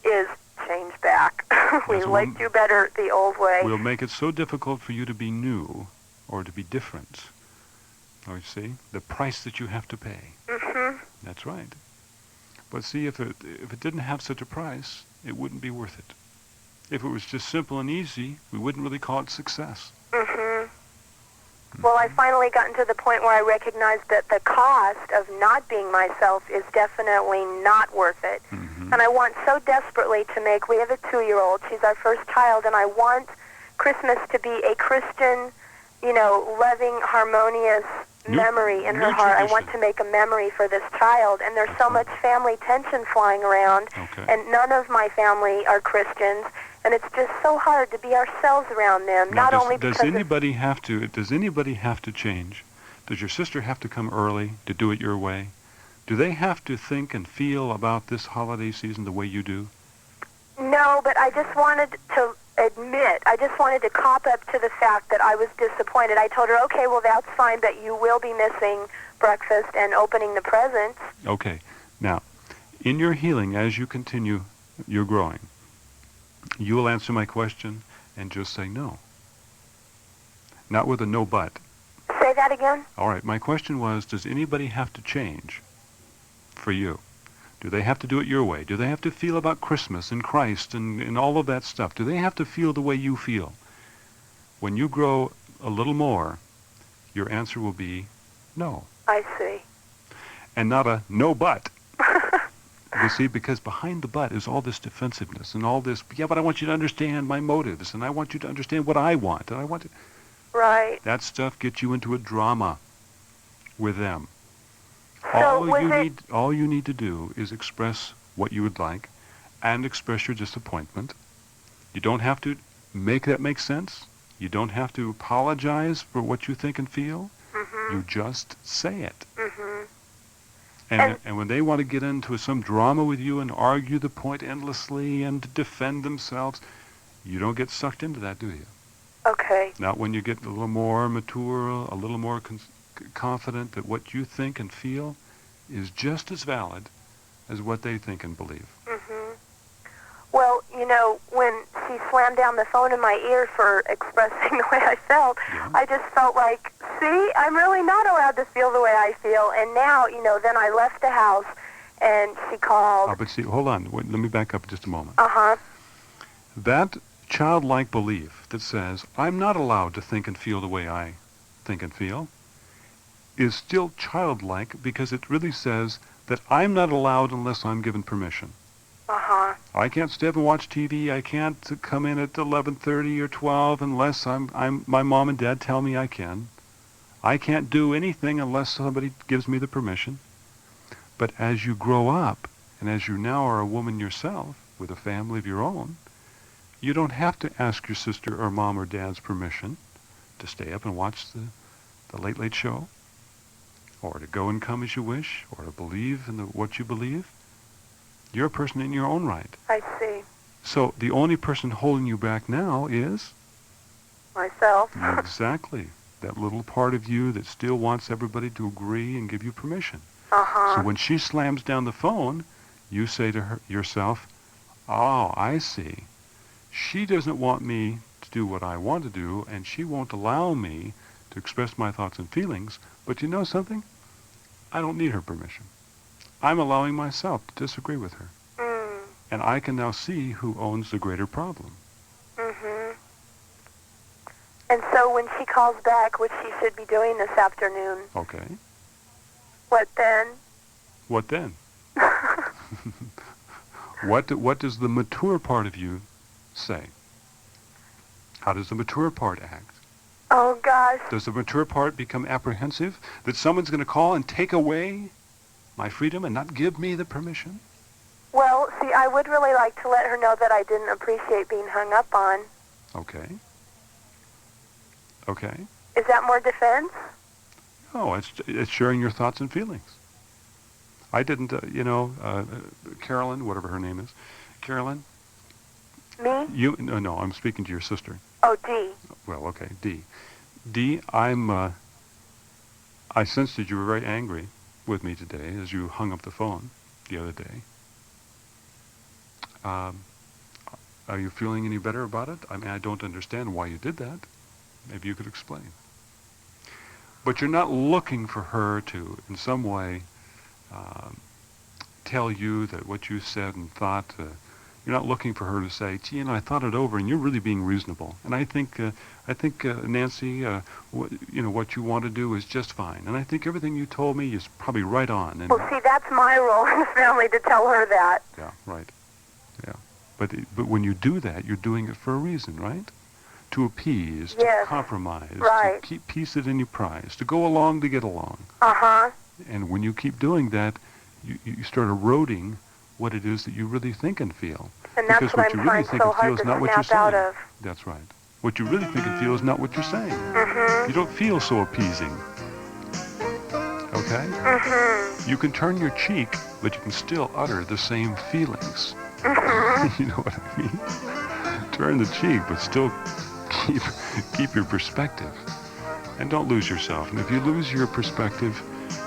is change back. We Yes, liked you better the old way. We'll make it so difficult for you to be new or to be different. Oh, you see? The price that you have to pay. Mm-hmm. That's right. But see, if it didn't have such a price, it wouldn't be worth it. If it was just simple and easy, we wouldn't really call it success. Mm-hmm. Well, I finally gotten to the point where I recognized that the cost of not being myself is definitely not worth it. Mm-hmm. And I want so desperately to we have a 2-year-old, she's our first child, and I want Christmas to be a Christian, loving, harmonious memory in her heart. Tradition. I want to make a memory for this child, and there's so much family tension flying around, and none of my family are Christians. And it's just so hard to be ourselves around them. Now, Does anybody have to change? Does your sister have to come early to do it your way? Do they have to think and feel about this holiday season the way you do? No, but I just wanted to I just wanted to cop up to the fact that I was disappointed. I told her, okay, well, that's fine, but you will be missing breakfast and opening the presents. Okay. Now, in your healing, as you continue your growing, you will answer my question and just say no. Not with a no but. Say that again? All right. My question was, does anybody have to change for you? Do they have to do it your way? Do they have to feel about Christmas and Christ and all of that stuff? Do they have to feel the way you feel? When you grow a little more, your answer will be no. I see. And not a no but. You see, because behind the but is all this defensiveness and all this, yeah, but I want you to understand my motives, and I want you to understand what I want, and I want to... Right. That stuff gets you into a drama with them. So All you need to do is express what you would like and express your disappointment. You don't have to make that make sense. You don't have to apologize for what you think and feel. Mm-hmm. You just say it. Mm-hmm. And when they want to get into some drama with you and argue the point endlessly and defend themselves, you don't get sucked into that, do you? Okay. Not when you get a little more mature, a little more confident that what you think and feel is just as valid as what they think and believe. Mm-hmm. Well, when she slammed down the phone in my ear for expressing the way I felt, I just felt like, see, I'm really not allowed to feel the way I feel. And now, then I left the house and she called. Oh, but see, hold on. Wait, let me back up just a moment. Uh-huh. That childlike belief that says, I'm not allowed to think and feel the way I think and feel, is still childlike because it really says that I'm not allowed unless I'm given permission. Uh-huh. I can't stay up and watch TV. I can't come in at 11:30 or 12 unless my mom and dad tell me I can. I can't do anything unless somebody gives me the permission. But as you grow up, and as you now are a woman yourself with a family of your own, you don't have to ask your sister or mom or dad's permission to stay up and watch the Late Late Show, or to go and come as you wish, or to believe in what you believe. You're a person in your own right. I see. So the only person holding you back now is Myself. exactly that little part of you that still wants everybody to agree and give you permission. Uh-huh. So when she slams down the phone, you say to yourself, oh, I see. She doesn't want me to do what I want to do, and she won't allow me to express my thoughts and feelings. But you know something? I don't need her permission. I'm allowing myself to disagree with her. Mm. And I can now see who owns the greater problem. Mm-hmm. And so when she calls back, which she should be doing this afternoon, Okay. what then? What then? What does the mature part of you say? How does the mature part act? Oh, gosh. Does the mature part become apprehensive that someone's going to call and take away my freedom and not give me the permission? Well, see, I would really like to let her know that I didn't appreciate being hung up on. Okay. Okay. Is that more defense? Oh, it's sharing your thoughts and feelings. I didn't, Carolyn, whatever her name is. Carolyn? Me? No, I'm speaking to your sister. Oh, D. Well, okay, D. D, I sensed that you were very angry with me today as you hung up the phone the other day. Are you feeling any better about it? I mean, I don't understand why you did that. Maybe you could explain. But you're not looking for her to, in some way, tell you that what you said and thought, you're not looking for her to say, gee, I thought it over, and you're really being reasonable. And I think Nancy, what you want to do is just fine. And I think everything you told me is probably right on. And Well, see, that's my role in the family to tell her that. yeah, right. Yeah. But when you do that, you're doing it for a reason, right? To appease, Yes. to compromise, Right. to keep peace at any price, to go along to get along. Uh-huh. And when you keep doing that, you start eroding what it is that you really think and feel. And that's Because what what you I'm really trying think so and feel hard is to not what you're snap out saying. of. That's right. What you really think and feel is not what you're saying. Mm-hmm. You don't feel so appeasing. Okay? Mm-hmm. You can turn your cheek, but you can still utter the same feelings. Mm-hmm. You know what I mean? Turn the cheek, but still keep your perspective. And don't lose yourself. And if you lose your perspective,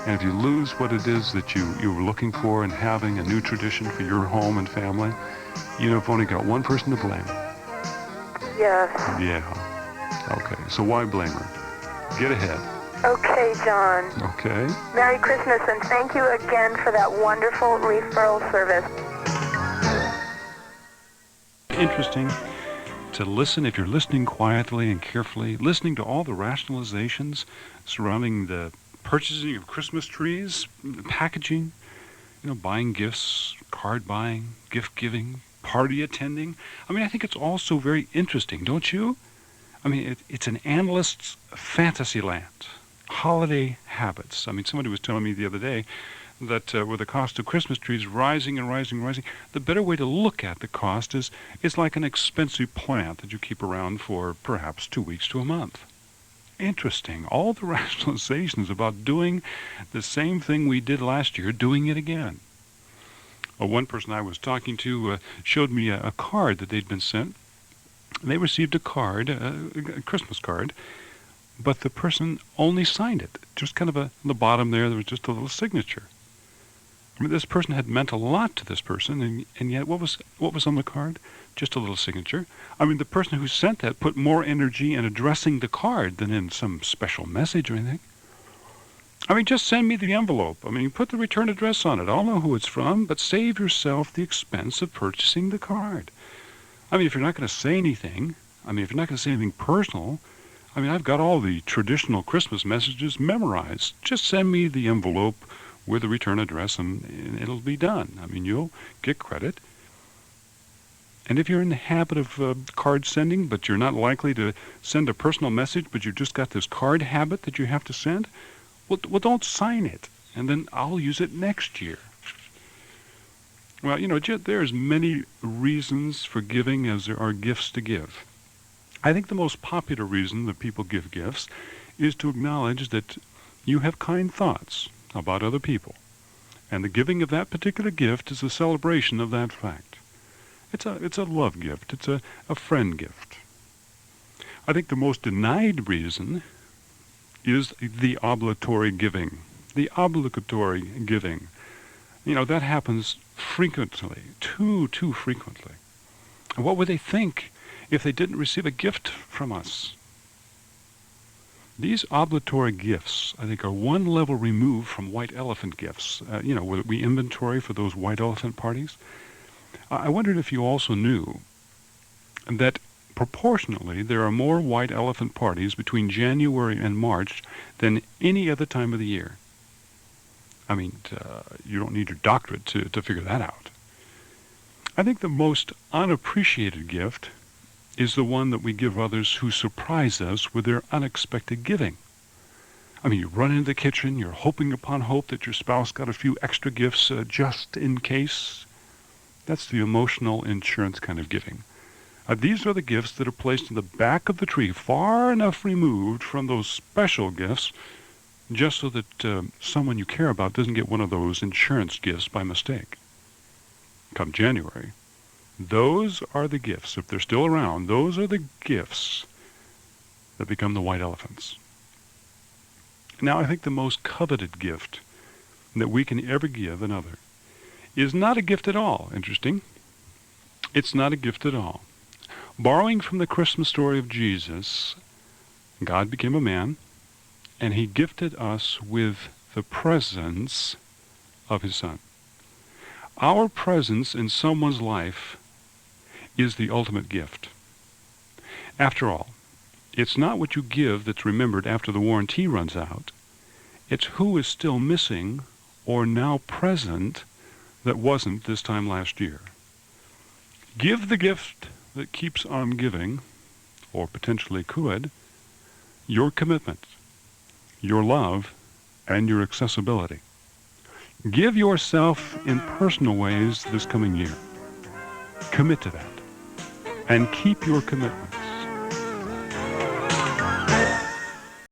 and if you lose what it is that you were looking for in having a new tradition for your home and family, you've only got one person to blame. Yes. Yeah. Okay. So why blame her? Get ahead. Okay, John. Okay? Merry Christmas, and thank you again for that wonderful referral service. Interesting to listen, if you're listening quietly and carefully, listening to all the rationalizations surrounding the purchasing of Christmas trees, packaging, buying gifts, card buying, gift giving, party attending. I mean, I think it's all so very interesting, don't you? I mean, it's an analyst's fantasy land. Holiday habits. I mean, somebody was telling me the other day that with the cost of Christmas trees rising and rising and rising, the better way to look at the cost is like an expensive plant that you keep around for perhaps 2 weeks to a month. Interesting. All the rationalizations about doing the same thing we did last year, doing it again. One person I was talking to showed me a card that they'd been sent. They received a card, a Christmas card, but the person only signed it. Just kind of on the bottom there was just a little signature. I mean, this person had meant a lot to this person, and yet what was on the card? Just a little signature. I mean, the person who sent that put more energy in addressing the card than in some special message or anything. I mean, just send me the envelope. I mean, put the return address on it. I'll know who it's from, but save yourself the expense of purchasing the card. I mean, if you're not going to say anything, if you're not going to say anything personal, I've got all the traditional Christmas messages memorized. Just send me the envelope with the return address and it'll be done. I mean, you'll get credit. And if you're in the habit of card sending, but you're not likely to send a personal message, but you've just got this card habit that you have to send, well, don't sign it, and then I'll use it next year. Well, there's many reasons for giving as there are gifts to give. I think the most popular reason that people give gifts is to acknowledge that you have kind thoughts about other people, and the giving of that particular gift is a celebration of that fact. It's a love gift. It's a friend gift. I think the most denied reason is the obligatory giving. The obligatory giving. That happens frequently, too frequently. And what would they think if they didn't receive a gift from us? These obligatory gifts, I think, are one level removed from white elephant gifts. Where we inventory for those white elephant parties. I wondered if you also knew that proportionally there are more white elephant parties between January and March than any other time of the year. I mean, you don't need your doctorate to figure that out. I think the most unappreciated gift is the one that we give others who surprise us with their unexpected giving. I mean, you run into the kitchen, you're hoping upon hope that your spouse got a few extra gifts just in case. That's the emotional insurance kind of giving. These are the gifts that are placed in the back of the tree, far enough removed from those special gifts, just so that someone you care about doesn't get one of those insurance gifts by mistake. Come January, those are the gifts, if they're still around, those are the gifts that become the white elephants. Now, I think the most coveted gift that we can ever give another is not a gift at all. Interesting. It's not a gift at all. Borrowing from the Christmas story of Jesus, God became a man, and he gifted us with the presence of his Son. Our presence in someone's life is the ultimate gift. After all, it's not what you give that's remembered after the warranty runs out. It's who is still missing or now present that wasn't this time last year. Give the gift that keeps on giving, or potentially could, your commitment, your love, and your accessibility. Give yourself in personal ways this coming year. Commit to that. And keep your commitment.